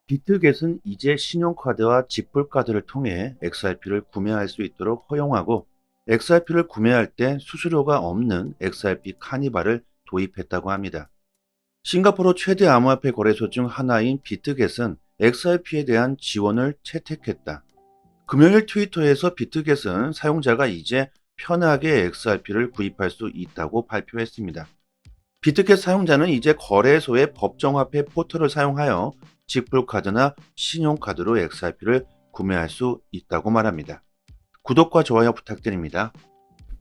비트겟은 이제 신용카드와 지불카드를 통해 XRP를 구매할 수 있도록 허용하고 XRP를 구매할 때 수수료가 없는 XRP 카니발을 도입했다고 합니다. 싱가포르 최대 암호화폐 거래소 중 하나인 비트겟은 XRP에 대한 지원을 채택했다. 금요일 트위터에서 비트겟은 사용자가 이제 편하게 XRP를 구입할 수 있다고 발표했습니다. 비트켓 사용자는 이제 거래소의 법정화폐 포털을 사용하여 직불카드나 신용카드로 XRP를 구매할 수 있다고 말합니다. 구독과 좋아요 부탁드립니다.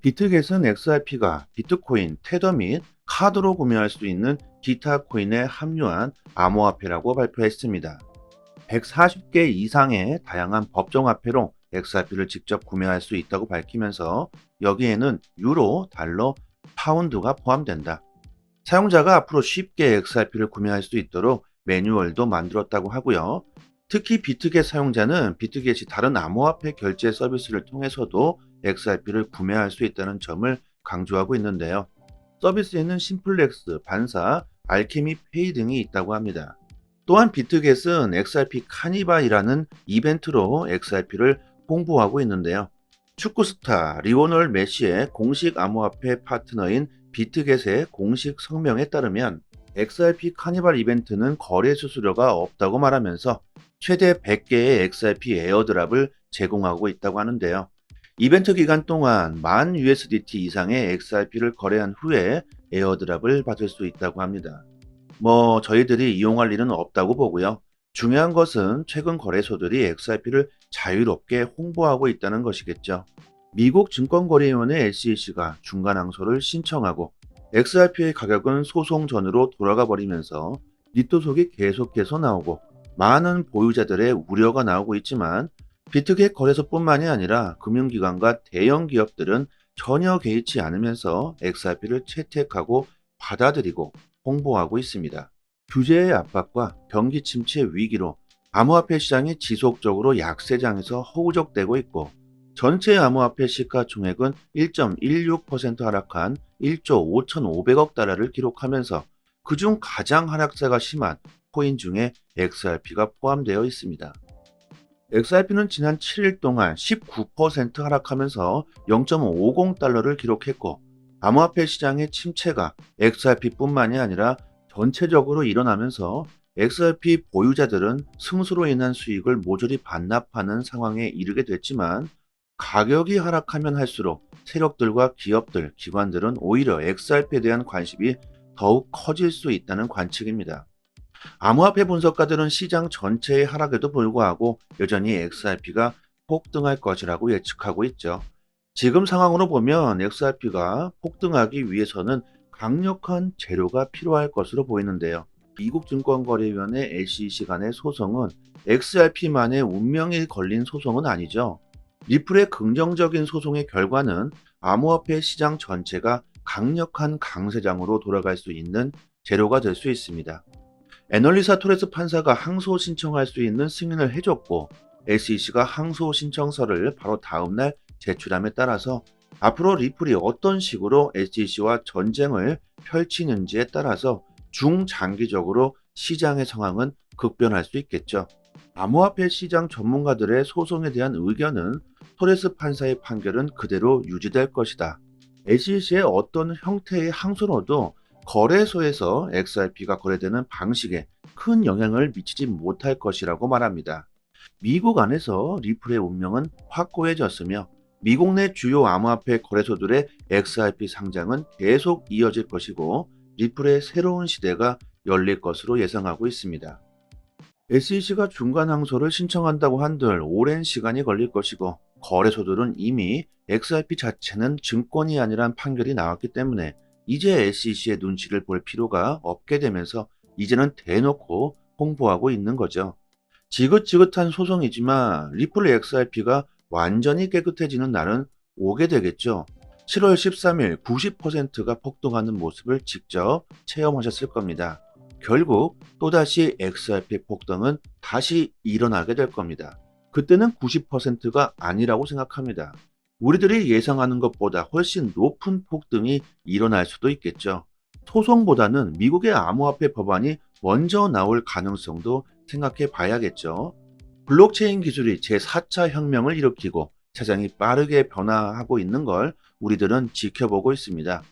비트겟은 XRP가 비트코인, 테더 및 카드로 구매할 수 있는 기타 코인에 합류한 암호화폐라고 발표했습니다. 140개 이상의 다양한 법정화폐로 XRP를 직접 구매할 수 있다고 밝히면서 여기에는 유로, 달러, 파운드가 포함된다. 사용자가 앞으로 쉽게 XRP를 구매할 수 있도록 매뉴얼도 만들었다고 하고요. 특히 비트겟 사용자는 비트겟이 다른 암호화폐 결제 서비스를 통해서도 XRP를 구매할 수 있다는 점을 강조하고 있는데요. 서비스에는 심플렉스, 반사, 알케미 페이 등이 있다고 합니다. 또한 비트겟은 XRP 카니발이라는 이벤트로 XRP를 홍보하고 있는데요. 축구 스타 리오넬 메시의 공식 암호화폐 파트너인 비트겟의 공식 성명에 따르면 XRP 카니발 이벤트는 거래 수수료가 없다고 말하면서 최대 100개의 XRP 에어드랍을 제공하고 있다고 하는데요. 이벤트 기간 동안 10,000 USDT 이상의 XRP를 거래한 후에 에어드랍을 받을 수 있다고 합니다. 저희들이 이용할 일은 없다고 보고요. 중요한 것은 최근 거래소들이 XRP를 자유롭게 홍보하고 있다는 것이겠죠. 미국 증권거래위원회 SEC가 중간 항소를 신청하고 XRP의 가격은 소송 전으로 돌아가 버리면서 니또속이 계속해서 나오고 많은 보유자들의 우려가 나오고 있지만 비트겟 거래소뿐만이 아니라 금융기관과 대형 기업들은 전혀 개의치 않으면서 XRP를 채택하고 받아들이고 홍보하고 있습니다. 규제의 압박과 경기 침체 위기로 암호화폐 시장이 지속적으로 약세장에서 허우적대고 있고 전체 암호화폐 시가총액은 1.16% 하락한 1조 5,500억 달러를 기록하면서 그중 가장 하락세가 심한 코인 중에 XRP가 포함되어 있습니다. XRP는 지난 7일 동안 19% 하락하면서 0.50달러를 기록했고 암호화폐 시장의 침체가 XRP뿐만이 아니라 전체적으로 일어나면서 XRP 보유자들은 승수로 인한 수익을 모조리 반납하는 상황에 이르게 됐지만 가격이 하락하면 할수록 세력들과 기업들, 기관들은 오히려 XRP에 대한 관심이 더욱 커질 수 있다는 관측입니다. 암호화폐 분석가들은 시장 전체의 하락에도 불구하고 여전히 XRP가 폭등할 것이라고 예측하고 있죠. 지금 상황으로 보면 XRP가 폭등하기 위해서는 강력한 재료가 필요할 것으로 보이는데요. 미국 증권거래위원회 SEC 간의 소송은 XRP만의 운명이 걸린 소송은 아니죠. 리플의 긍정적인 소송의 결과는 암호화폐 시장 전체가 강력한 강세장으로 돌아갈 수 있는 재료가 될 수 있습니다. 애널리사 토레스 판사가 항소 신청할 수 있는 승인을 해줬고 SEC가 항소 신청서를 바로 다음날 제출함에 따라서 앞으로 리플이 어떤 식으로 SEC와 전쟁을 펼치는지에 따라서 중장기적으로 시장의 상황은 급변할 수 있겠죠. 암호화폐 시장 전문가들의 소송에 대한 의견은 토레스 판사의 판결은 그대로 유지될 것이다. SEC의 어떤 형태의 항소로도 거래소에서 XRP가 거래되는 방식에 큰 영향을 미치지 못할 것이라고 말합니다. 미국 안에서 리플의 운명은 확고해졌으며 미국 내 주요 암호화폐 거래소들의 XRP 상장은 계속 이어질 것이고 리플의 새로운 시대가 열릴 것으로 예상하고 있습니다. SEC가 중간 항소를 신청한다고 한들 오랜 시간이 걸릴 것이고 거래소들은 이미 XRP 자체는 증권이 아니란 판결이 나왔기 때문에 이제 SEC의 눈치를 볼 필요가 없게 되면서 이제는 대놓고 홍보하고 있는 거죠. 지긋지긋한 소송이지만 리플 XRP가 완전히 깨끗해지는 날은 오게 되겠죠. 7월 13일 90%가 폭등하는 모습을 직접 체험하셨을 겁니다. 결국 또다시 XRP 폭등은 다시 일어나게 될 겁니다. 그때는 90%가 아니라고 생각합니다. 우리들이 예상하는 것보다 훨씬 높은 폭등이 일어날 수도 있겠죠. 소송보다는 미국의 암호화폐 법안이 먼저 나올 가능성도 생각해 봐야겠죠. 블록체인 기술이 제4차 혁명을 일으키고 세상이 빠르게 변화하고 있는 걸 우리들은 지켜보고 있습니다.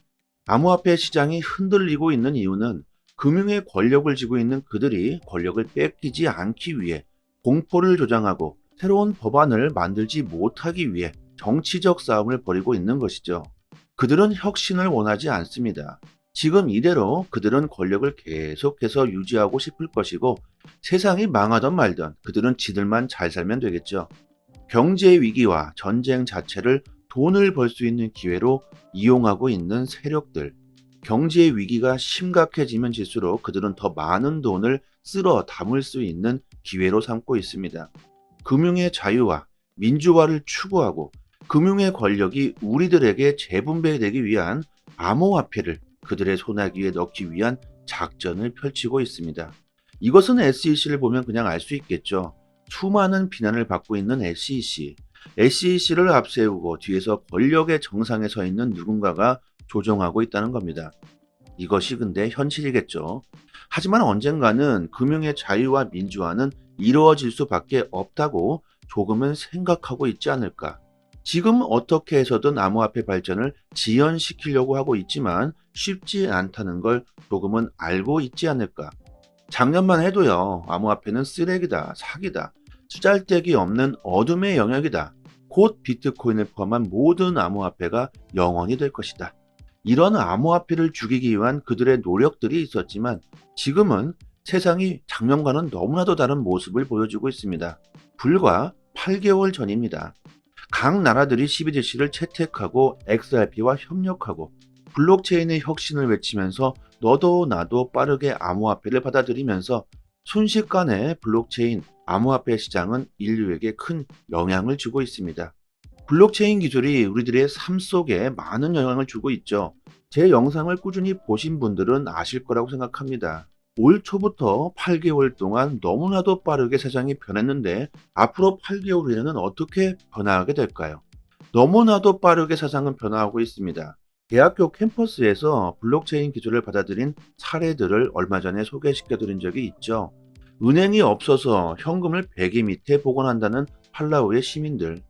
암호화폐 시장이 흔들리고 있는 이유는 금융의 권력을 쥐고 있는 그들이 권력을 뺏기지 않기 위해 공포를 조장하고 새로운 법안을 만들지 못하기 위해 정치적 싸움을 벌이고 있는 것이죠. 그들은 혁신을 원하지 않습니다. 지금 이대로 그들은 권력을 계속해서 유지하고 싶을 것이고 세상이 망하던 말던 그들은 지들만 잘 살면 되겠죠. 경제 위기와 전쟁 자체를 돈을 벌 수 있는 기회로 이용하고 있는 세력들. 경제 위기가 심각해지면 질수록 그들은 더 많은 돈을 쓸어 담을 수 있는 기회로 삼고 있습니다. 금융의 자유와 민주화를 추구하고 금융의 권력이 우리들에게 재분배되기 위한 암호화폐를 그들의 손아귀에 넣기 위한 작전을 펼치고 있습니다. 이것은 SEC를 보면 그냥 알 수 있겠죠. 수많은 비난을 받고 있는 SEC. SEC를 앞세우고 뒤에서 권력의 정상에 서 있는 누군가가 조종하고 있다는 겁니다. 이것이 근데 현실이겠죠. 하지만 언젠가는 금융의 자유와 민주화는 이루어질 수밖에 없다고 조금은 생각하고 있지 않을까. 지금 어떻게 해서든 암호화폐 발전을 지연시키려고 하고 있지만 쉽지 않다는 걸 조금은 알고 있지 않을까. 작년만 해도요, 암호화폐는 쓰레기다, 사기다, 쓰잘데기 없는 어둠의 영역이다. 곧 비트코인을 포함한 모든 암호화폐가 영원히 될 것이다. 이런 암호화폐를 죽이기 위한 그들의 노력들이 있었지만 지금은 세상이 작년과는 너무나도 다른 모습을 보여주고 있습니다. 불과 8개월 전입니다. 각 나라들이 CBDC를 채택하고 XRP와 협력하고 블록체인의 혁신을 외치면서 너도 나도 빠르게 암호화폐를 받아들이면서 순식간에 블록체인 암호화폐 시장은 인류에게 큰 영향을 주고 있습니다. 블록체인 기술이 우리들의 삶 속에 많은 영향을 주고 있죠. 제 영상을 꾸준히 보신 분들은 아실 거라고 생각합니다. 올 초부터 8개월 동안 너무나도 빠르게 세상이 변했는데 앞으로 8개월 후에는 어떻게 변화하게 될까요? 너무나도 빠르게 세상은 변화하고 있습니다. 대학교 캠퍼스에서 블록체인 기술을 받아들인 사례들을 얼마 전에 소개시켜 드린 적이 있죠. 은행이 없어서 현금을 베개 밑에 보관한다는 팔라우의 시민들.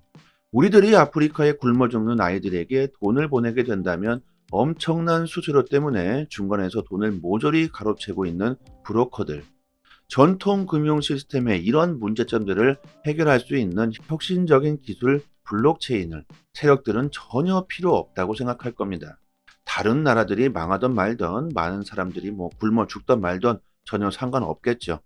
우리들이 아프리카에 굶어 죽는 아이들에게 돈을 보내게 된다면 엄청난 수수료 때문에 중간에서 돈을 모조리 가로채고 있는 브로커들. 전통 금융 시스템의 이런 문제점들을 해결할 수 있는 혁신적인 기술 블록체인을 세력들은 전혀 필요 없다고 생각할 겁니다. 다른 나라들이 망하던 말던 많은 사람들이 굶어 죽던 말던 전혀 상관없겠죠.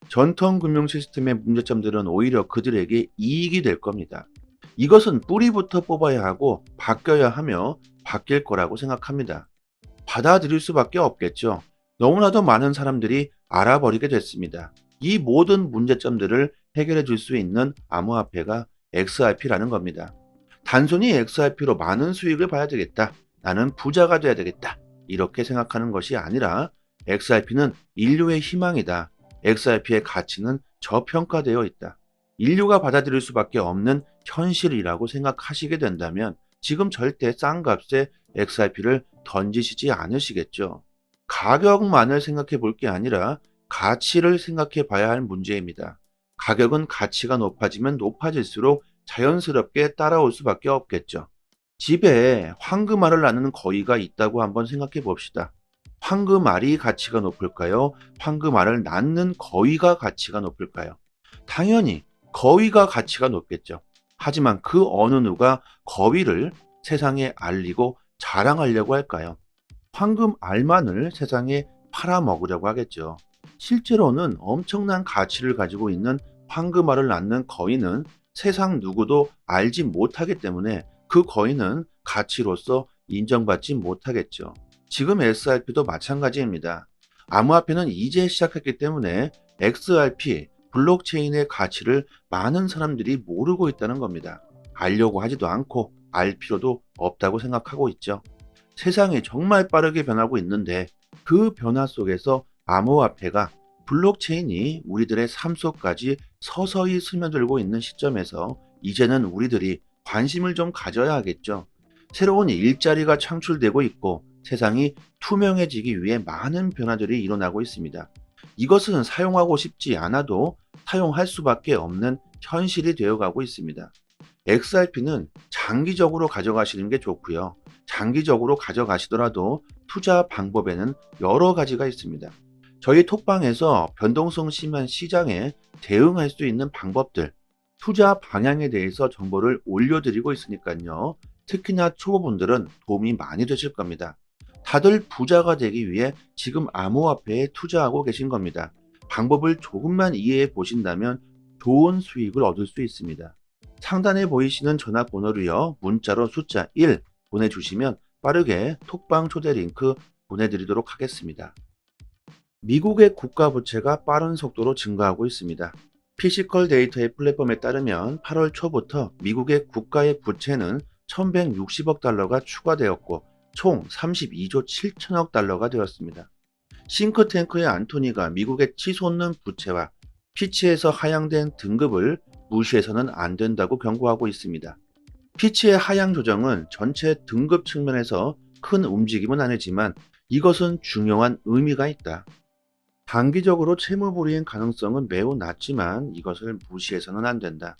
전통 금융 시스템의 문제점들은 오히려 그들에게 이익이 될 겁니다. 이것은 뿌리부터 뽑아야 하고 바뀌어야 하며 바뀔 거라고 생각합니다. 받아들일 수밖에 없겠죠. 너무나도 많은 사람들이 알아버리게 됐습니다. 이 모든 문제점들을 해결해 줄 수 있는 암호화폐가 XRP라는 겁니다. 단순히 XRP로 많은 수익을 봐야 되겠다. 나는 부자가 돼야 되겠다. 이렇게 생각하는 것이 아니라 XRP는 인류의 희망이다. XRP의 가치는 저평가되어 있다. 인류가 받아들일 수밖에 없는 현실이라고 생각하시게 된다면 지금 절대 싼 값에 XRP를 던지시지 않으시겠죠. 가격만을 생각해 볼 게 아니라 가치를 생각해 봐야 할 문제입니다. 가격은 가치가 높아지면 높아질수록 자연스럽게 따라올 수밖에 없겠죠. 집에 황금알을 낳는 거위가 있다고 한번 생각해 봅시다. 황금알이 가치가 높을까요? 황금알을 낳는 거위가 가치가 높을까요? 당연히 거위가 가치가 높겠죠. 하지만 그 어느 누가 거위를 세상에 알리고 자랑하려고 할까요? 황금알만을 세상에 팔아먹으려고 하겠죠. 실제로는 엄청난 가치를 가지고 있는 황금알을 낳는 거위는 세상 누구도 알지 못하기 때문에 그 거위는 가치로서 인정받지 못하겠죠. 지금 XRP도 마찬가지입니다. 암호화폐는 이제 시작했기 때문에 XRP, 블록체인의 가치를 많은 사람들이 모르고 있다는 겁니다. 알려고 하지도 않고 알 필요도 없다고 생각하고 있죠. 세상이 정말 빠르게 변하고 있는데 그 변화 속에서 암호화폐가 블록체인이 우리들의 삶 속까지 서서히 스며들고 있는 시점에서 이제는 우리들이 관심을 좀 가져야 하겠죠. 새로운 일자리가 창출되고 있고 세상이 투명해지기 위해 많은 변화들이 일어나고 있습니다. 이것은 사용하고 싶지 않아도 사용할 수밖에 없는 현실이 되어가고 있습니다. XRP는 장기적으로 가져가시는 게 좋고요. 장기적으로 가져가시더라도 투자 방법에는 여러 가지가 있습니다. 저희 톡방에서 변동성 심한 시장에 대응할 수 있는 방법들, 투자 방향에 대해서 정보를 올려드리고 있으니까요. 특히나 초보분들은 도움이 많이 되실 겁니다. 다들 부자가 되기 위해 지금 암호화폐에 투자하고 계신 겁니다. 방법을 조금만 이해해 보신다면 좋은 수익을 얻을 수 있습니다. 상단에 보이시는 전화번호로요. 문자로 숫자 1 보내주시면 빠르게 톡방 초대 링크 보내드리도록 하겠습니다. 미국의 국가부채가 빠른 속도로 증가하고 있습니다. 피지컬 데이터의 플랫폼에 따르면 8월 초부터 미국의 국가의 부채는 1160억 달러가 추가되었고 총 32조 7천억 달러가 되었습니다. 싱크탱크의 안토니가 미국의 치솟는 부채와 피치에서 하향된 등급을 무시해서는 안 된다고 경고하고 있습니다. 피치의 하향 조정은 전체 등급 측면에서 큰 움직임은 아니지만 이것은 중요한 의미가 있다. 단기적으로 채무 불이행 가능성은 매우 낮지만 이것을 무시해서는 안 된다.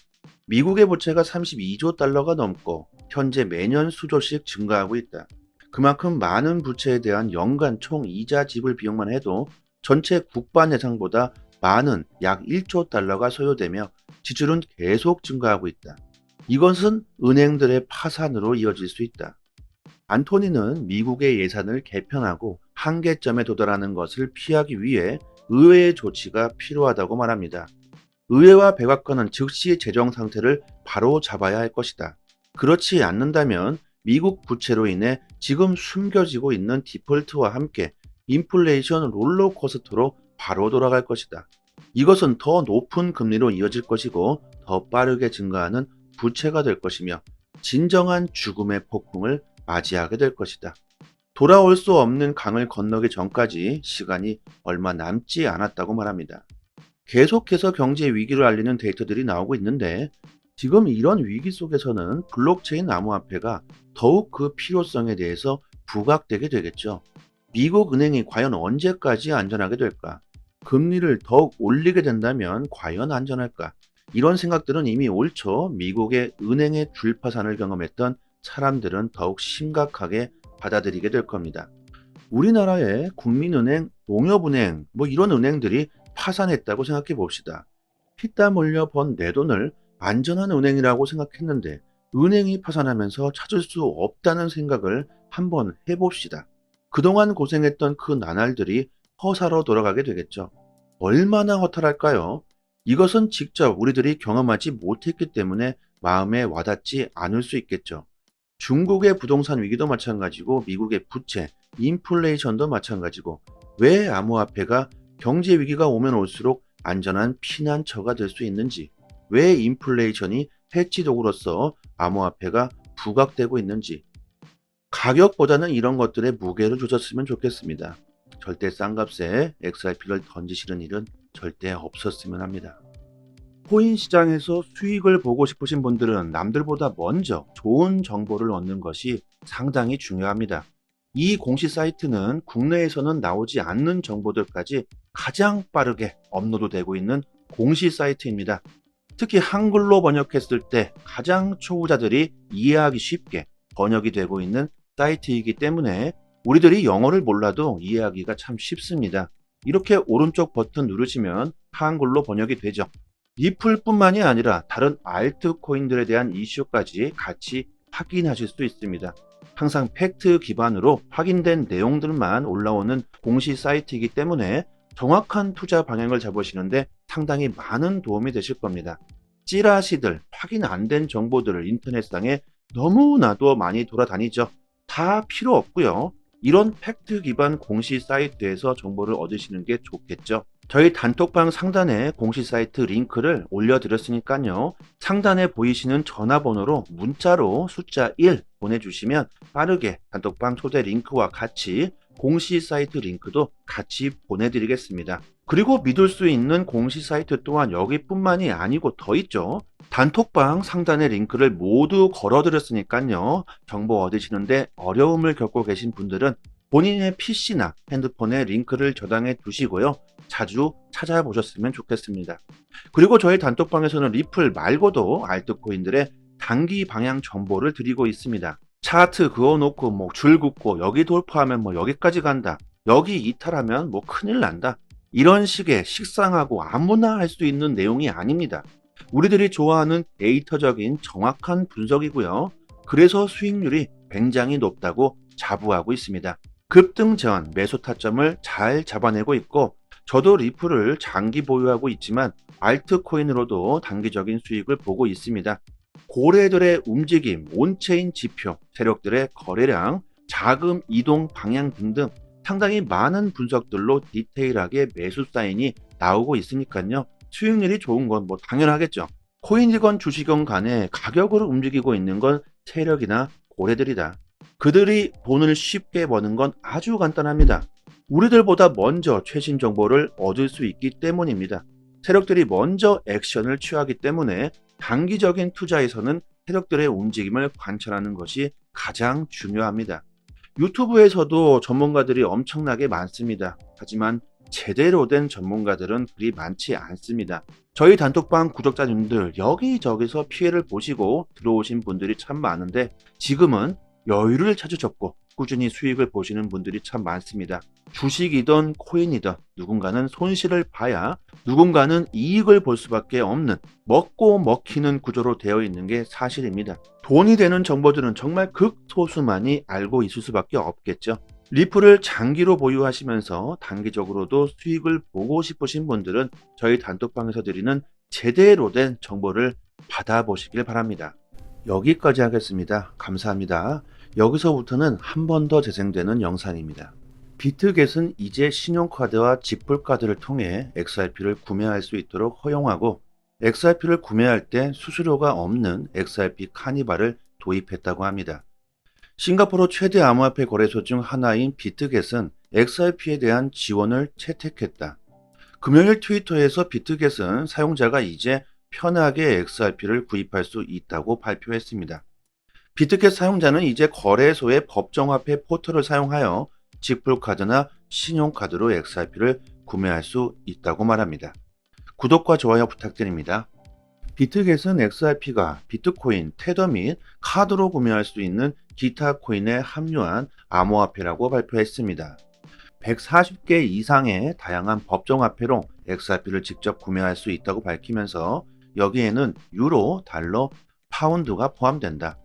미국의 부채가 32조 달러가 넘고 현재 매년 수조씩 증가하고 있다. 그만큼 많은 부채에 대한 연간 총 이자 지불 비용만 해도 전체 국반 예상보다 많은 약 1조 달러가 소요되며 지출은 계속 증가하고 있다. 이것은 은행들의 파산으로 이어질 수 있다. 안토니는 미국의 예산을 개편하고 한계점에 도달하는 것을 피하기 위해 의회의 조치가 필요하다고 말합니다. 의회와 백악관은 즉시 재정 상태를 바로 잡아야 할 것이다. 그렇지 않는다면 미국 부채로 인해 지금 숨겨지고 있는 디폴트와 함께 인플레이션 롤러코스터로 바로 돌아갈 것이다. 이것은 더 높은 금리로 이어질 것이고 더 빠르게 증가하는 부채가 될 것이며 진정한 죽음의 폭풍을 맞이하게 될 것이다. 돌아올 수 없는 강을 건너기 전까지 시간이 얼마 남지 않았다고 말합니다. 계속해서 경제 위기를 알리는 데이터들이 나오고 있는데 지금 이런 위기 속에서는 블록체인 암호화폐가 더욱 그 필요성에 대해서 부각되게 되겠죠. 미국 은행이 과연 언제까지 안전하게 될까? 금리를 더욱 올리게 된다면 과연 안전할까? 이런 생각들은 이미 올 초 미국의 은행의 줄파산을 경험했던 사람들은 더욱 심각하게 받아들이게 될 겁니다. 우리나라의 국민은행, 농협은행, 이런 은행들이 파산했다고 생각해 봅시다. 피땀 흘려 번 내 돈을 안전한 은행이라고 생각했는데 은행이 파산하면서 찾을 수 없다는 생각을 한번 해봅시다. 그동안 고생했던 그 나날들이 허사로 돌아가게 되겠죠. 얼마나 허탈할까요? 이것은 직접 우리들이 경험하지 못했기 때문에 마음에 와닿지 않을 수 있겠죠. 중국의 부동산 위기도 마찬가지고 미국의 부채, 인플레이션도 마찬가지고 왜 암호화폐가 경제 위기가 오면 올수록 안전한 피난처가 될 수 있는지, 왜 인플레이션이 해치 도구로서 암호화폐가 부각되고 있는지, 가격보다는 이런 것들의 무게를 조졌으면 좋겠습니다. 절대 싼 값에 XRP를 던지시는 일은 절대 없었으면 합니다. 코인 시장에서 수익을 보고 싶으신 분들은 남들보다 먼저 좋은 정보를 얻는 것이 상당히 중요합니다. 이 공시 사이트는 국내에서는 나오지 않는 정보들까지 가장 빠르게 업로드되고 있는 공시 사이트입니다. 특히 한글로 번역했을 때 가장 초보자들이 이해하기 쉽게 번역이 되고 있는 사이트이기 때문에 우리들이 영어를 몰라도 이해하기가 참 쉽습니다. 이렇게 오른쪽 버튼 누르시면 한글로 번역이 되죠. 리플뿐만이 아니라 다른 알트코인들에 대한 이슈까지 같이 확인하실 수 있습니다. 항상 팩트 기반으로 확인된 내용들만 올라오는 공시 사이트이기 때문에 정확한 투자 방향을 잡으시는데 상당히 많은 도움이 되실 겁니다. 찌라시들, 확인 안 된 정보들을 인터넷상에 너무나도 많이 돌아다니죠. 다 필요 없고요. 이런 팩트 기반 공시 사이트에서 정보를 얻으시는 게 좋겠죠. 저희 단톡방 상단에 공시 사이트 링크를 올려드렸으니까요. 상단에 보이시는 전화번호로 문자로 숫자 1 보내주시면 빠르게 단톡방 초대 링크와 같이 공시 사이트 링크도 같이 보내드리겠습니다. 그리고 믿을 수 있는 공시 사이트 또한 여기뿐만이 아니고 더 있죠. 단톡방 상단의 링크를 모두 걸어드렸으니까요. 정보 얻으시는데 어려움을 겪고 계신 분들은 본인의 PC나 핸드폰에 링크를 저장해 두시고요. 자주 찾아보셨으면 좋겠습니다. 그리고 저희 단톡방에서는 리플 말고도 알트코인들의 단기 방향 정보를 드리고 있습니다. 차트 그어놓고 뭐 줄 긋고 여기 돌파하면 뭐 여기까지 간다. 여기 이탈하면 뭐 큰일 난다. 이런 식의 식상하고 아무나 할 수 있는 내용이 아닙니다. 우리들이 좋아하는 데이터적인 정확한 분석이고요. 그래서 수익률이 굉장히 높다고 자부하고 있습니다. 급등 전 매수 타점을 잘 잡아내고 있고 저도 리플을 장기 보유하고 있지만 알트코인으로도 단기적인 수익을 보고 있습니다. 고래들의 움직임, 온체인 지표, 세력들의 거래량, 자금 이동 방향 등등 상당히 많은 분석들로 디테일하게 매수 사인이 나오고 있으니까요. 수익률이 좋은 건 뭐 당연하겠죠. 코인이건 주식이건 간에 가격으로 움직이고 있는 건 세력이나 고래들이다. 그들이 돈을 쉽게 버는 건 아주 간단합니다. 우리들보다 먼저 최신 정보를 얻을 수 있기 때문입니다. 세력들이 먼저 액션을 취하기 때문에 단기적인 투자에서는 세력들의 움직임을 관찰하는 것이 가장 중요합니다. 유튜브에서도 전문가들이 엄청나게 많습니다. 하지만 제대로 된 전문가들은 그리 많지 않습니다. 저희 단톡방 구독자님들 여기저기서 피해를 보시고 들어오신 분들이 참 많은데 지금은 여유를 찾으셨고 꾸준히 수익을 보시는 분들이 참 많습니다. 주식이든 코인이든 누군가는 손실을 봐야 누군가는 이익을 볼 수밖에 없는 먹고 먹히는 구조로 되어 있는 게 사실입니다. 돈이 되는 정보들은 정말 극소수만이 알고 있을 수밖에 없겠죠. 리플을 장기로 보유하시면서 단기적으로도 수익을 보고 싶으신 분들은 저희 단톡방에서 드리는 제대로 된 정보를 받아보시길 바랍니다. 여기까지 하겠습니다. 감사합니다. 여기서부터는 한 번 더 재생되는 영상입니다. 비트겟은 이제 신용카드와 지불카드를 통해 XRP를 구매할 수 있도록 허용하고 XRP를 구매할 때 수수료가 없는 XRP 카니발을 도입했다고 합니다. 싱가포르 최대 암호화폐 거래소 중 하나인 비트겟은 XRP에 대한 지원을 채택했다. 금요일 트위터에서 비트겟은 사용자가 이제 편하게 XRP를 구입할 수 있다고 발표했습니다. 비트겟 사용자는 이제 거래소의 법정화폐 포털을 사용하여 지불카드나 신용카드로 XRP를 구매할 수 있다고 말합니다. 구독과 좋아요 부탁드립니다. 비트겟은 XRP가 비트코인, 테더 및 카드로 구매할 수 있는 기타 코인에 함유한 암호화폐라고 발표했습니다. 140개 이상의 다양한 법정화폐로 XRP를 직접 구매할 수 있다고 밝히면서 여기에는 유로, 달러, 파운드가 포함된다.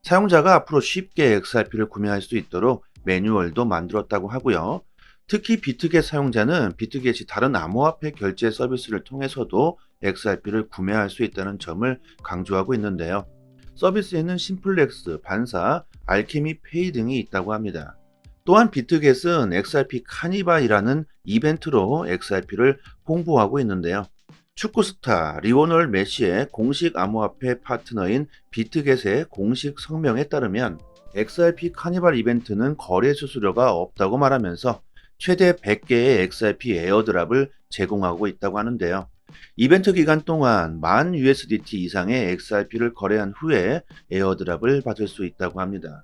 사용자가 앞으로 쉽게 XRP를 구매할 수 있도록 매뉴얼도 만들었다고 하고요. 특히 비트겟 사용자는 비트겟이 다른 암호화폐 결제 서비스를 통해서도 XRP를 구매할 수 있다는 점을 강조하고 있는데요. 서비스에는 심플렉스, 반사, 알케미 페이 등이 있다고 합니다. 또한 비트겟은 XRP 카니발이라는 이벤트로 XRP를 홍보하고 있는데요. 축구 스타 리오넬 메시의 공식 암호화폐 파트너인 비트겟의 공식 성명에 따르면 XRP 카니발 이벤트는 거래 수수료가 없다고 말하면서 최대 100개의 XRP 에어드랍을 제공하고 있다고 하는데요. 이벤트 기간 동안 10,000 USDT 이상의 XRP를 거래한 후에 에어드랍을 받을 수 있다고 합니다.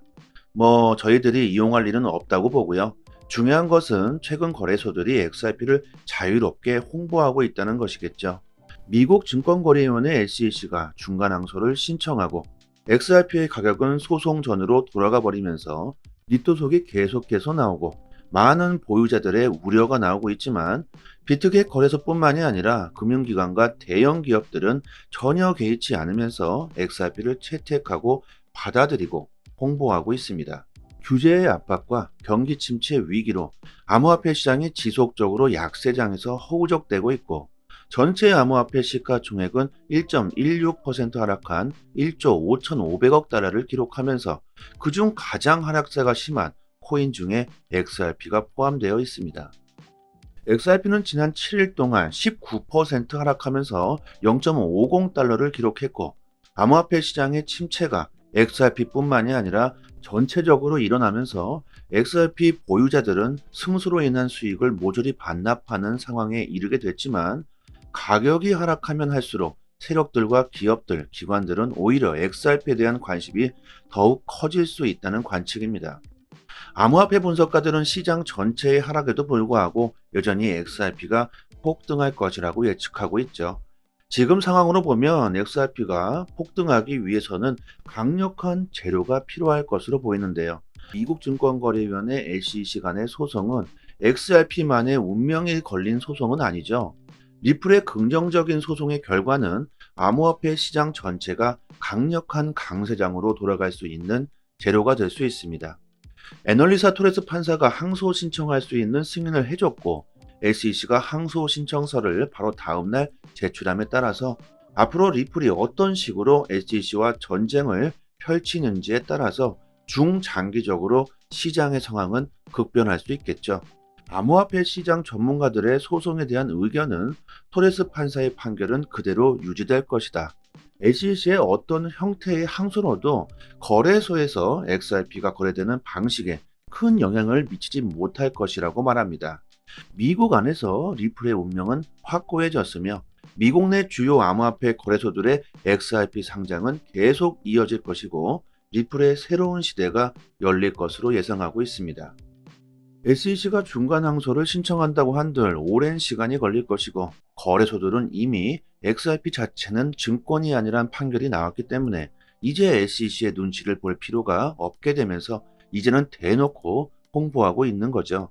저희들이 이용할 일은 없다고 보고요. 중요한 것은 최근 거래소들이 XRP를 자유롭게 홍보하고 있다는 것이겠죠. 미국 증권거래위원회 SEC가 중간항소를 신청하고 XRP의 가격은 소송 전으로 돌아가 버리면서 리토속이 계속해서 나오고 많은 보유자들의 우려가 나오고 있지만 비트겟 거래소뿐만이 아니라 금융기관과 대형 기업들은 전혀 개의치 않으면서 XRP를 채택하고 받아들이고 홍보하고 있습니다. 규제의 압박과 경기 침체 위기로 암호화폐 시장이 지속적으로 약세장에서 허우적대고 있고 전체 암호화폐 시가총액은 1.16% 하락한 1조 5,500억 달러를 기록하면서 그중 가장 하락세가 심한 코인 중에 XRP가 포함되어 있습니다. XRP는 지난 7일 동안 19% 하락하면서 0.50달러를 기록했고 암호화폐 시장의 침체가 XRP뿐만이 아니라 전체적으로 일어나면서 XRP 보유자들은 승수로 인한 수익을 모조리 반납하는 상황에 이르게 됐지만 가격이 하락하면 할수록 세력들과 기업들, 기관들은 오히려 XRP에 대한 관심이 더욱 커질 수 있다는 관측입니다. 암호화폐 분석가들은 시장 전체의 하락에도 불구하고 여전히 XRP가 폭등할 것이라고 예측하고 있죠. 지금 상황으로 보면 XRP가 폭등하기 위해서는 강력한 재료가 필요할 것으로 보이는데요. 미국 증권거래위원회 SEC 간의 소송은 XRP만의 운명이 걸린 소송은 아니죠. 리플의 긍정적인 소송의 결과는 암호화폐 시장 전체가 강력한 강세장으로 돌아갈 수 있는 재료가 될 수 있습니다. 애널리사 토레스 판사가 항소 신청할 수 있는 승인을 해줬고 SEC가 항소 신청서를 바로 다음날 제출함에 따라서 앞으로 리플이 어떤 식으로 SEC와 전쟁을 펼치는지에 따라서 중장기적으로 시장의 상황은 급변할 수 있겠죠. 암호화폐 시장 전문가들의 소송에 대한 의견은 토레스 판사의 판결은 그대로 유지될 것이다. SEC의 어떤 형태의 항소로도 거래소에서 XRP가 거래되는 방식에 큰 영향을 미치지 못할 것이라고 말합니다. 미국 안에서 리플의 운명은 확고해졌으며 미국 내 주요 암호화폐 거래소들의 XRP 상장은 계속 이어질 것이고 리플의 새로운 시대가 열릴 것으로 예상하고 있습니다. SEC가 중간 항소를 신청한다고 한들 오랜 시간이 걸릴 것이고 거래소들은 이미 XRP 자체는 증권이 아니란 판결이 나왔기 때문에 이제 SEC의 눈치를 볼 필요가 없게 되면서 이제는 대놓고 홍보하고 있는 거죠.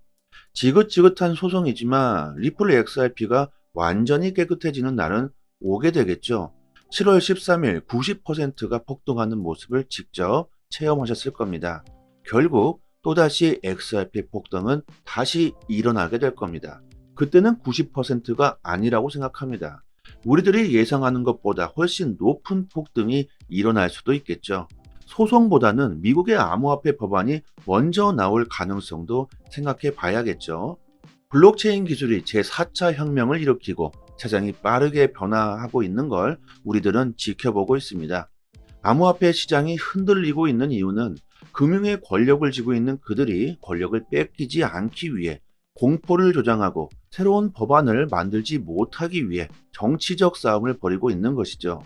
지긋지긋한 소송이지만 리플 XRP가 완전히 깨끗해지는 날은 오게 되겠죠. 7월 13일 90%가 폭등하는 모습을 직접 체험하셨을 겁니다. 결국 또다시 XRP 폭등은 다시 일어나게 될 겁니다. 그때는 90%가 아니라고 생각합니다. 우리들이 예상하는 것보다 훨씬 높은 폭등이 일어날 수도 있겠죠. 소송보다는 미국의 암호화폐 법안이 먼저 나올 가능성도 생각해 봐야겠죠. 블록체인 기술이 제4차 혁명을 일으키고 세상이 빠르게 변화하고 있는 걸 우리들은 지켜보고 있습니다. 암호화폐 시장이 흔들리고 있는 이유는 금융의 권력을 쥐고 있는 그들이 권력을 뺏기지 않기 위해 공포를 조장하고 새로운 법안을 만들지 못하기 위해 정치적 싸움을 벌이고 있는 것이죠.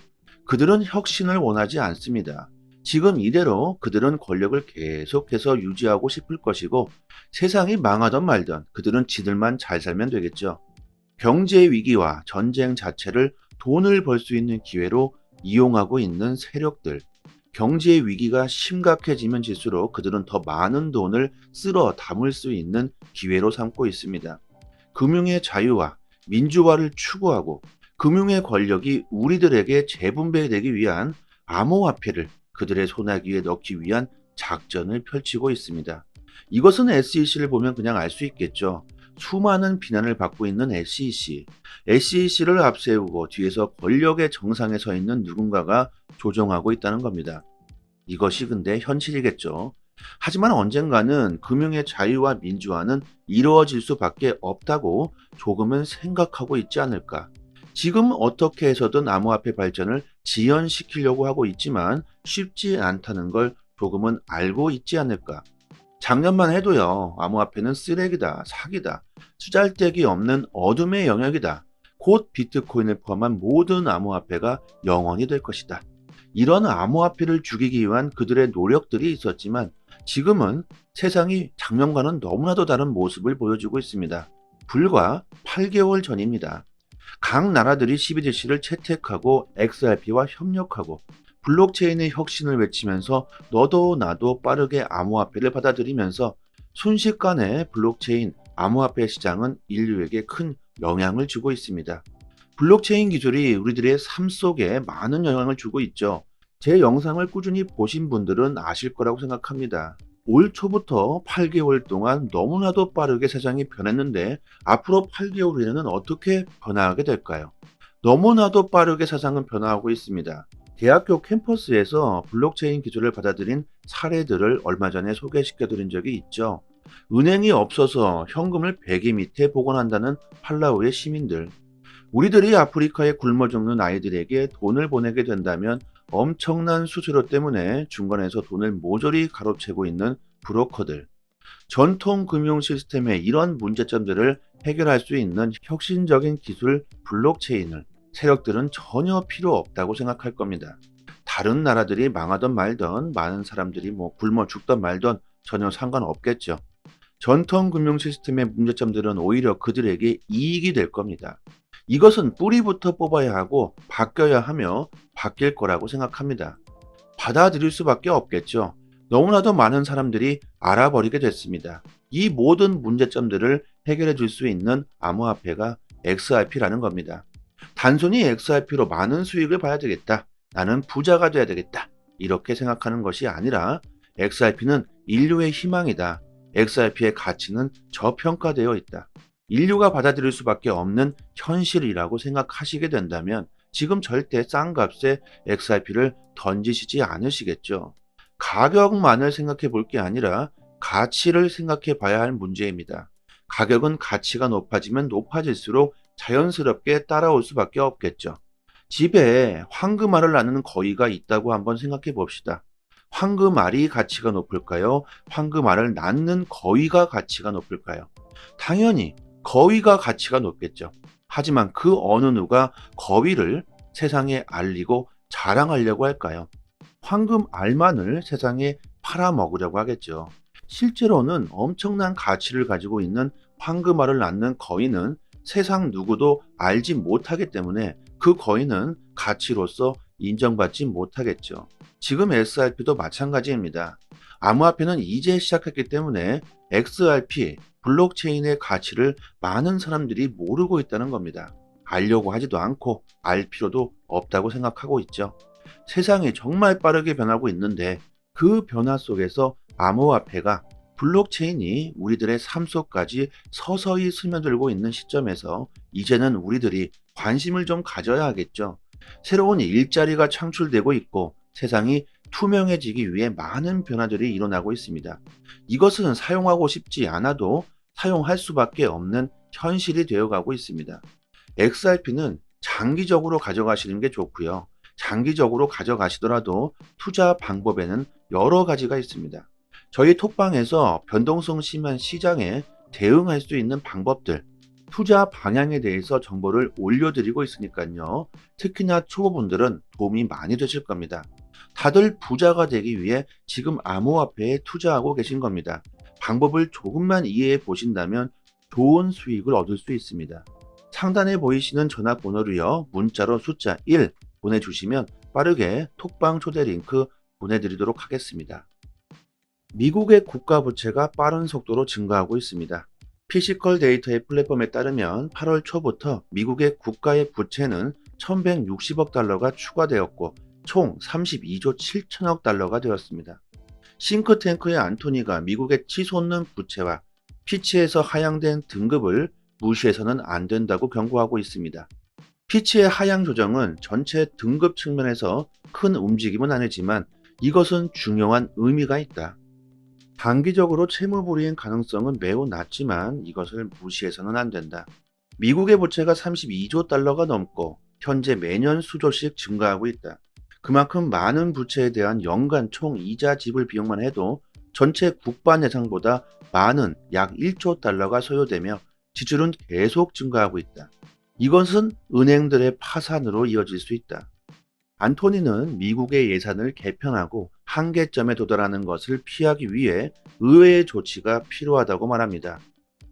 그들은 혁신을 원하지 않습니다. 지금 이대로 그들은 권력을 계속해서 유지하고 싶을 것이고 세상이 망하던 말던 그들은 지들만 잘 살면 되겠죠. 경제 위기와 전쟁 자체를 돈을 벌 수 있는 기회로 이용하고 있는 세력들, 경제 위기가 심각해지면 질수록 그들은 더 많은 돈을 쓸어 담을 수 있는 기회로 삼고 있습니다. 금융의 자유와 민주화를 추구하고 금융의 권력이 우리들에게 재분배되기 위한 암호화폐를 그들의 손아귀에 넣기 위한 작전을 펼치고 있습니다. 이것은 SEC를 보면 그냥 알 수 있겠죠. 수많은 비난을 받고 있는 SEC. SEC를 앞세우고 뒤에서 권력의 정상에 서 있는 누군가가 조종하고 있다는 겁니다. 이것이 근데 현실이겠죠. 하지만 언젠가는 금융의 자유와 민주화는 이루어질 수밖에 없다고 조금은 생각하고 있지 않을까. 지금 어떻게 해서든 암호화폐 발전을 지연시키려고 하고 있지만 쉽지 않다는 걸 조금은 알고 있지 않을까. 작년만 해도요, 암호화폐는 쓰레기다, 사기다, 쓰잘데기 없는 어둠의 영역이다. 곧 비트코인을 포함한 모든 암호화폐가 영원히 될 것이다. 이런 암호화폐를 죽이기 위한 그들의 노력들이 있었지만 지금은 세상이 작년과는 너무나도 다른 모습을 보여주고 있습니다. 불과 8개월 전입니다. 각 나라들이 CBDC를 채택하고 XRP와 협력하고 블록체인의 혁신을 외치면서 너도 나도 빠르게 암호화폐를 받아들이면서 순식간에 블록체인 암호화폐 시장은 인류에게 큰 영향을 주고 있습니다. 블록체인 기술이 우리들의 삶 속에 많은 영향을 주고 있죠. 제 영상을 꾸준히 보신 분들은 아실 거라고 생각합니다. 올 초부터 8개월 동안 너무나도 빠르게 세상이 변했는데 앞으로 8개월 후에는 어떻게 변화하게 될까요? 너무나도 빠르게 세상은 변화하고 있습니다. 대학교 캠퍼스에서 블록체인 기술을 받아들인 사례들을 얼마 전에 소개시켜 드린 적이 있죠. 은행이 없어서 현금을 베개 밑에 보관한다는 팔라우의 시민들. 우리들이 아프리카에 굶어 죽는 아이들에게 돈을 보내게 된다면 엄청난 수수료 때문에 중간에서 돈을 모조리 가로채고 있는 브로커들. 전통 금융 시스템의 이런 문제점들을 해결할 수 있는 혁신적인 기술 블록체인을 세력들은 전혀 필요 없다고 생각할 겁니다. 다른 나라들이 망하던 말던 많은 사람들이 굶어 죽던 말던 전혀 상관없겠죠. 전통 금융 시스템의 문제점들은 오히려 그들에게 이익이 될 겁니다. 이것은 뿌리부터 뽑아야 하고 바뀌어야 하며 바뀔 거라고 생각합니다. 받아들일 수밖에 없겠죠. 너무나도 많은 사람들이 알아버리게 됐습니다. 이 모든 문제점들을 해결해 줄 수 있는 암호화폐가 XRP라는 겁니다. 단순히 XRP로 많은 수익을 봐야 되겠다. 나는 부자가 돼야 되겠다. 이렇게 생각하는 것이 아니라 XRP는 인류의 희망이다. XRP의 가치는 저평가되어 있다. 인류가 받아들일 수밖에 없는 현실이라고 생각하시게 된다면 지금 절대 싼 값에 XRP를 던지시지 않으시겠죠. 가격만을 생각해 볼 게 아니라 가치를 생각해 봐야 할 문제입니다. 가격은 가치가 높아지면 높아질수록 자연스럽게 따라올 수밖에 없겠죠. 집에 황금알을 낳는 거위가 있다고 한번 생각해 봅시다. 황금알이 가치가 높을까요? 황금알을 낳는 거위가 가치가 높을까요? 당연히 거위가 가치가 높겠죠. 하지만 그 어느 누가 거위를 세상에 알리고 자랑하려고 할까요? 황금알만을 세상에 팔아먹으려고 하겠죠. 실제로는 엄청난 가치를 가지고 있는 황금알을 낳는 거위는 세상 누구도 알지 못하기 때문에 그 거위는 가치로서 인정받지 못하겠죠. 지금 XRP도 마찬가지입니다. 암호화폐는 이제 시작했기 때문에 XRP, 블록체인의 가치를 많은 사람들이 모르고 있다는 겁니다. 알려고 하지도 않고 알 필요도 없다고 생각하고 있죠. 세상이 정말 빠르게 변하고 있는데 그 변화 속에서 암호화폐가 블록체인이 우리들의 삶 속까지 서서히 스며들고 있는 시점에서 이제는 우리들이 관심을 좀 가져야 하겠죠. 새로운 일자리가 창출되고 있고 세상이 투명해지기 위해 많은 변화들이 일어나고 있습니다. 이것은 사용하고 싶지 않아도 사용할 수밖에 없는 현실이 되어가고 있습니다. XRP는 장기적으로 가져가시는 게 좋고요. 장기적으로 가져가시더라도 투자 방법에는 여러 가지가 있습니다. 저희 톡방에서 변동성 심한 시장에 대응할 수 있는 방법들, 투자 방향에 대해서 정보를 올려드리고 있으니까요. 특히나 초보분들은 도움이 많이 되실 겁니다. 다들 부자가 되기 위해 지금 암호화폐에 투자하고 계신 겁니다. 방법을 조금만 이해해 보신다면 좋은 수익을 얻을 수 있습니다. 상단에 보이시는 전화번호로요. 문자로 숫자 1 보내주시면 빠르게 톡방 초대 링크 보내드리도록 하겠습니다. 미국의 국가 부채가 빠른 속도로 증가하고 있습니다. 피지컬 데이터의 플랫폼에 따르면 8월 초부터 미국의 국가의 부채는 1160억 달러가 추가되었고 총 32조 7천억 달러가 되었습니다. 싱크탱크의 안토니가 미국의 치솟는 부채와 피치에서 하향된 등급을 무시해서는 안 된다고 경고하고 있습니다. 피치의 하향 조정은 전체 등급 측면에서 큰 움직임은 아니지만 이것은 중요한 의미가 있다. 단기적으로 채무불이행 가능성은 매우 낮지만 이것을 무시해서는 안 된다. 미국의 부채가 32조 달러가 넘고 현재 매년 수조씩 증가하고 있다. 그만큼 많은 부채에 대한 연간 총 이자 지불 비용만 해도 전체 국반 예상보다 많은 약 1조 달러가 소요되며 지출은 계속 증가하고 있다. 이것은 은행들의 파산으로 이어질 수 있다. 안토니는 미국의 예산을 개편하고 한계점에 도달하는 것을 피하기 위해 의회의 조치가 필요하다고 말합니다.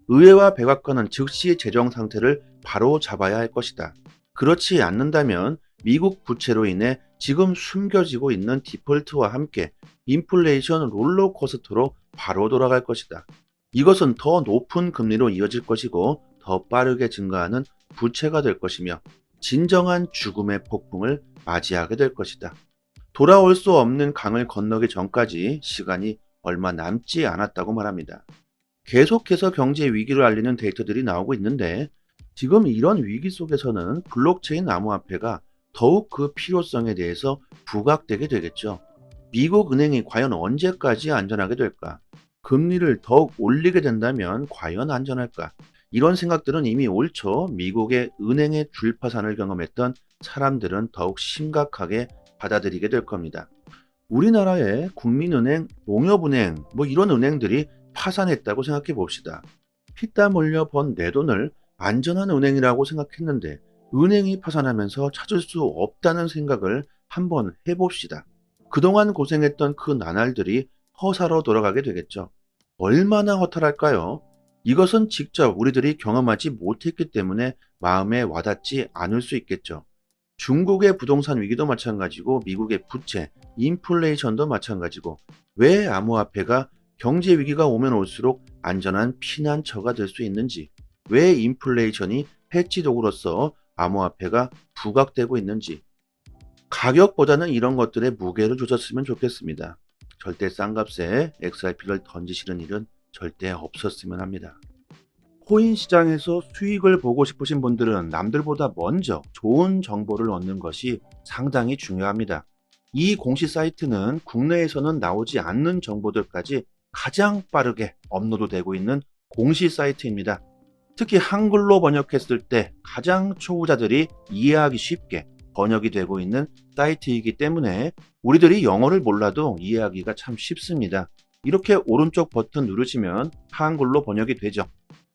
의회와 백악관은 즉시 재정 상태를 바로 잡아야 할 것이다. 그렇지 않는다면 미국 부채로 인해 지금 숨겨지고 있는 디폴트와 함께 인플레이션 롤러코스터로 바로 돌아갈 것이다. 이것은 더 높은 금리로 이어질 것이고 더 빠르게 증가하는 부채가 될 것이며 진정한 죽음의 폭풍을 맞이하게 될 것이다. 돌아올 수 없는 강을 건너기 전까지 시간이 얼마 남지 않았다고 말합니다. 계속해서 경제 위기를 알리는 데이터들이 나오고 있는데 지금 이런 위기 속에서는 블록체인 암호화폐가 더욱 그 필요성에 대해서 부각되게 되겠죠. 미국 은행이 과연 언제까지 안전하게 될까? 금리를 더욱 올리게 된다면 과연 안전할까? 이런 생각들은 이미 올 초 미국의 은행의 줄파산을 경험했던 사람들은 더욱 심각하게 받아들이게 될 겁니다. 우리나라의 국민은행, 농협은행 이런 은행들이 파산했다고 생각해 봅시다. 피땀 흘려 번 내 돈을 안전한 은행이라고 생각했는데 은행이 파산하면서 찾을 수 없다는 생각을 한번 해봅시다. 그동안 고생했던 그 나날들이 허사로 돌아가게 되겠죠. 얼마나 허탈할까요? 이것은 직접 우리들이 경험하지 못했기 때문에 마음에 와닿지 않을 수 있겠죠. 중국의 부동산 위기도 마찬가지고 미국의 부채, 인플레이션도 마찬가지고 왜 암호화폐가 경제 위기가 오면 올수록 안전한 피난처가 될 수 있는지, 왜 인플레이션이 해치 도구로서 암호화폐가 부각되고 있는지, 가격보다는 이런 것들에 무게를 두셨으면 좋겠습니다. 절대 싼 값에 XRP를 던지시는 일은 절대 없었으면 합니다. 코인 시장에서 수익을 보고 싶으신 분들은 남들보다 먼저 좋은 정보를 얻는 것이 상당히 중요합니다. 이 공시 사이트는 국내에서는 나오지 않는 정보들까지 가장 빠르게 업로드되고 있는 공시 사이트입니다. 특히 한글로 번역했을 때 가장 초보자들이 이해하기 쉽게 번역이 되고 있는 사이트이기 때문에 우리들이 영어를 몰라도 이해하기가 참 쉽습니다. 이렇게 오른쪽 버튼 누르시면 한글로 번역이 되죠.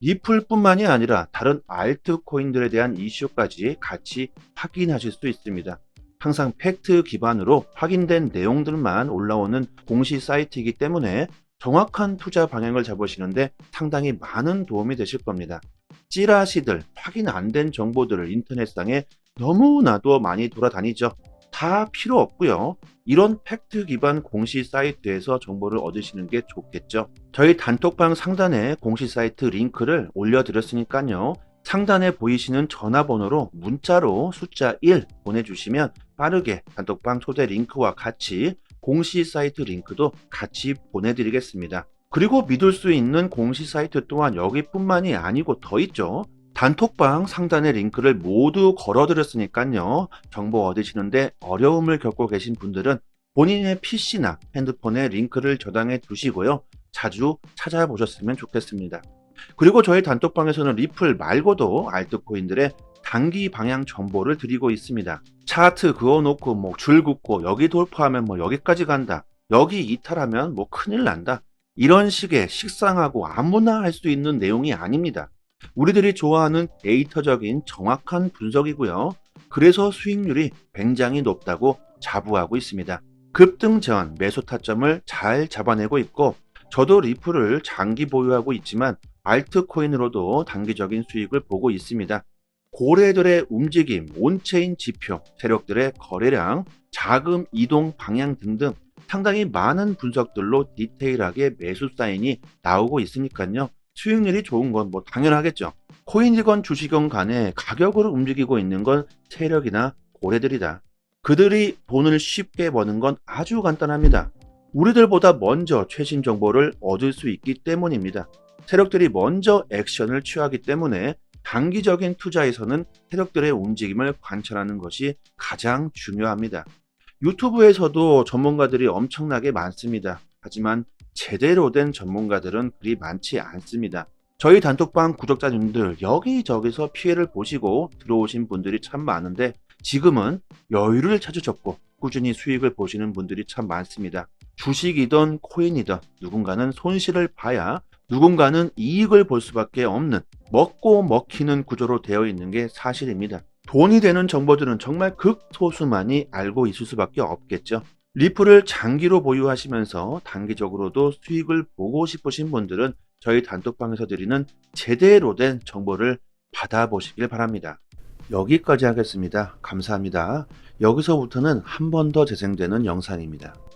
리플뿐만이 아니라 다른 알트코인들에 대한 이슈까지 같이 확인하실 수 있습니다. 항상 팩트 기반으로 확인된 내용들만 올라오는 공시 사이트이기 때문에 정확한 투자 방향을 잡으시는데 상당히 많은 도움이 되실 겁니다. 찌라시들, 확인 안 된 정보들을 인터넷상에 너무나도 많이 돌아다니죠. 다 필요 없고요. 이런 팩트 기반 공시 사이트에서 정보를 얻으시는 게 좋겠죠. 저희 단톡방 상단에 공시 사이트 링크를 올려드렸으니까요. 상단에 보이시는 전화번호로 문자로 숫자 1 보내주시면 빠르게 단톡방 초대 링크와 같이 공시 사이트 링크도 같이 보내드리겠습니다. 그리고 믿을 수 있는 공시 사이트 또한 여기뿐만이 아니고 더 있죠. 단톡방 상단의 링크를 모두 걸어드렸으니까요. 정보 얻으시는데 어려움을 겪고 계신 분들은 본인의 PC나 핸드폰에 링크를 저장해 두시고요. 자주 찾아보셨으면 좋겠습니다. 그리고 저희 단톡방에서는 리플 말고도 알트코인들의 단기 방향 정보를 드리고 있습니다. 차트 그어놓고 뭐 줄 긋고 여기 돌파하면 뭐 여기까지 간다. 여기 이탈하면 뭐 큰일 난다. 이런 식의 식상하고 아무나 할 수 있는 내용이 아닙니다. 우리들이 좋아하는 데이터적인 정확한 분석이고요. 그래서 수익률이 굉장히 높다고 자부하고 있습니다. 급등 전 매수 타점을 잘 잡아내고 있고 저도 리플을 장기 보유하고 있지만 알트코인으로도 단기적인 수익을 보고 있습니다. 고래들의 움직임, 온체인 지표, 세력들의 거래량, 자금 이동 방향 등등 상당히 많은 분석들로 디테일하게 매수 사인이 나오고 있으니까요. 수익률이 좋은 건 뭐 당연하겠죠. 코인이건 주식이건 간에 가격으로 움직이고 있는 건 세력이나 고래들이다. 그들이 돈을 쉽게 버는 건 아주 간단합니다. 우리들보다 먼저 최신 정보를 얻을 수 있기 때문입니다. 세력들이 먼저 액션을 취하기 때문에 단기적인 투자에서는 세력들의 움직임을 관찰하는 것이 가장 중요합니다. 유튜브에서도 전문가들이 엄청나게 많습니다. 하지만 제대로 된 전문가들은 그리 많지 않습니다. 저희 단톡방 구독자님들 여기저기서 피해를 보시고 들어오신 분들이 참 많은데 지금은 여유를 찾으셨고 꾸준히 수익을 보시는 분들이 참 많습니다. 주식이든 코인이든 누군가는 손실을 봐야 누군가는 이익을 볼 수밖에 없는 먹고 먹히는 구조로 되어 있는 게 사실입니다. 돈이 되는 정보들은 정말 극소수만이 알고 있을 수밖에 없겠죠. 리플을 장기로 보유하시면서 단기적으로도 수익을 보고 싶으신 분들은 저희 단톡방에서 드리는 제대로 된 정보를 받아보시길 바랍니다. 여기까지 하겠습니다. 감사합니다. 여기서부터는 한 번 더 재생되는 영상입니다.